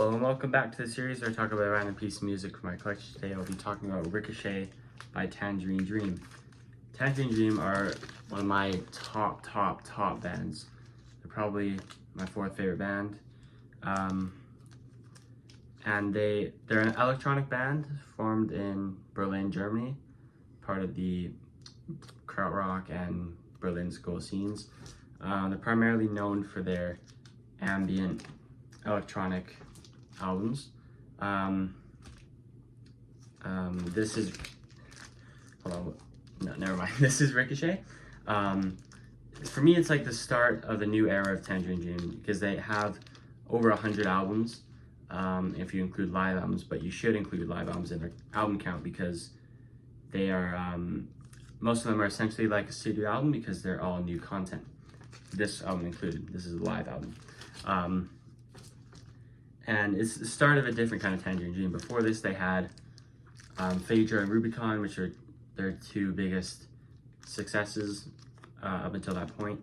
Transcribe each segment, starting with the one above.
Hello and welcome back to the series where I talk about a random piece of music from my collection. Today I'll be talking about Ricochet by Tangerine Dream. Tangerine Dream are one of my top bands. They're probably my fourth favorite band. And they're an electronic band formed in Berlin, Germany, part of the krautrock and Berlin school scenes. They're primarily known for their ambient electronic albums. This is, hold on, no, never mind. This is Ricochet. For me, it's like the start of the new era of Tangerine Dream because they have over 100 albums, if you include live albums, but you should include live albums in their album count because they are, most of them are essentially like a studio album because they're all new content. This album included. This is a live album. And it's the start of a different kind of Tangerine Dream. Before this, they had Phaedra and Rubicon, which are their two biggest successes up until that point,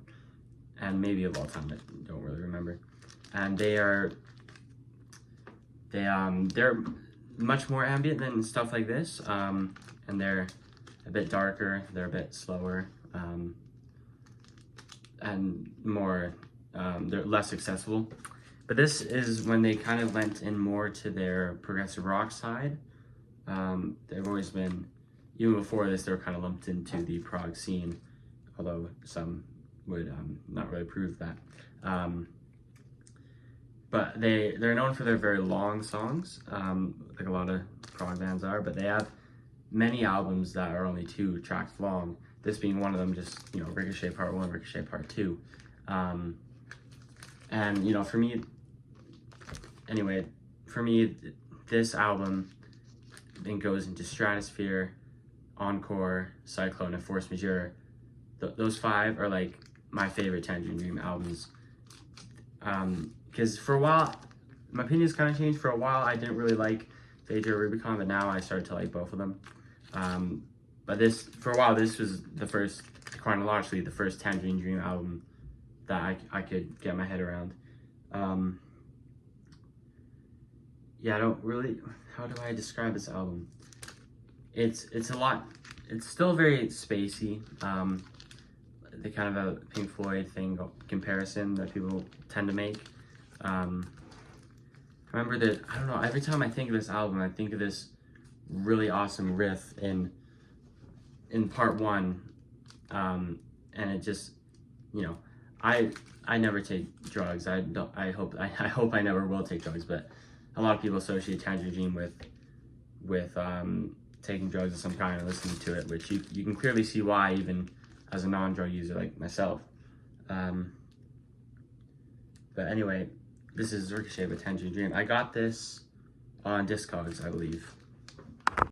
and maybe of all time. I don't really remember. And they're much more ambient than stuff like this, and they're a bit darker. They're a bit slower, and more. They're less accessible. But this is when they kind of went in more to their progressive rock side. They've always been, even before this, they were kind of lumped into the prog scene, although some would not really prove that. But they're known for their very long songs, like a lot of prog bands are, but they have many albums that are only 2 tracks long, this being one of them, just, you know, Ricochet Part 1, Ricochet Part 2. And, you know, for me, this album then goes into Stratosphere, Encore, Cyclone, and Force Majeure. Those 5 are like my favorite Tangerine Dream albums. Because for a while, my opinions kind of changed. For a while, I didn't really like Phaedra or Rubicon, but now I started to like both of them. But for a while, this was chronologically, the first Tangerine Dream album that I could get my head around. Yeah, I don't really, how do I describe this album? It's still very spacey. They kind of have a Pink Floyd thing comparison that people tend to make. Remember that, I don't know, every time I think of this album, I think of this really awesome riff in part 1, and it just, you know, I never take drugs. I hope I never will take drugs, but a lot of people associate Tangerine Dream with taking drugs of some kind and listening to it, which you can clearly see why, even as a non-drug user like myself. But anyway, this is Ricochet by Tangerine Dream. I got this on Discogs, I believe.